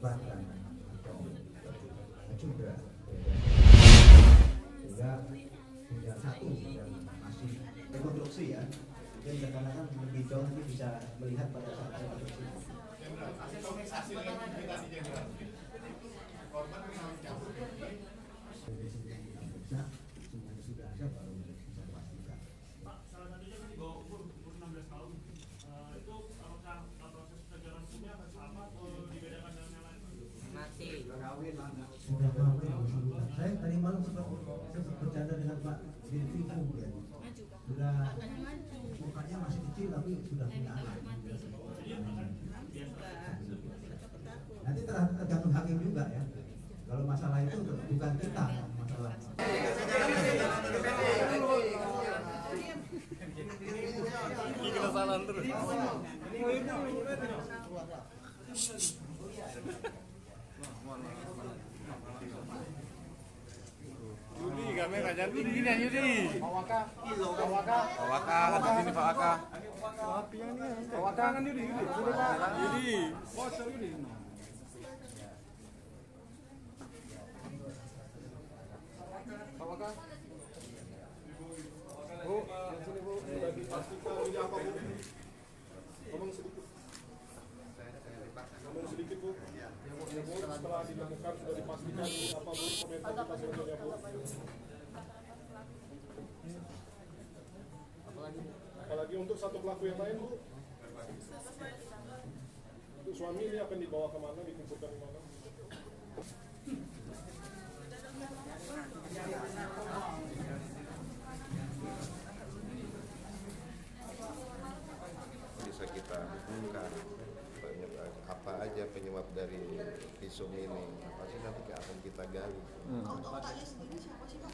bahkan atau juga sehingga tinggal satu yang masih rekonstruksi ya, dan rekan-rekan lebih jauh nanti bisa melihat pada saat rekonstruksi. Semuanya sudah ada baru bisa dipastikan. Pak, salah satunya kan di bawah umur 16 tahun. Itu apakah proses pencegahan hukumnya akan sama atau dibedakan dengan yang lain? Masih. Sudah kawin. Saya tadi malam sempat bercanda dengan Pak Dirti ya. Sudah mukanya masih kecil tapi sudah punya anak. Nanti tergantung hakim juga ya. Kalau masalah itu bukan kita masalah. Ini kesalahan terus. Yudi, kamera jangan di sini ya Yudi. Pak Waka, di sini Pak Waka. Pak Waka kan Yudi. Yudi. Pak Waka. Bu, yang sini Bu, sudah dipastikan ini apa Bu? Ngomong sedikit. Ngomong sedikit Bu. Ya Bu, setelah dilakukan sudah dipastikan ini apa Bu? Komentar kita selanjutnya Bu. Apalagi untuk satu pelaku yang lain Bu? Untuk suami ini akan dibawa kemana, dikumpulkan di mana? Bisa kita bongkar apa aja penyebab dari visum ini, pasti nanti akan kita gali. Kalau untuk otaknya sendiri siapa sih Pak?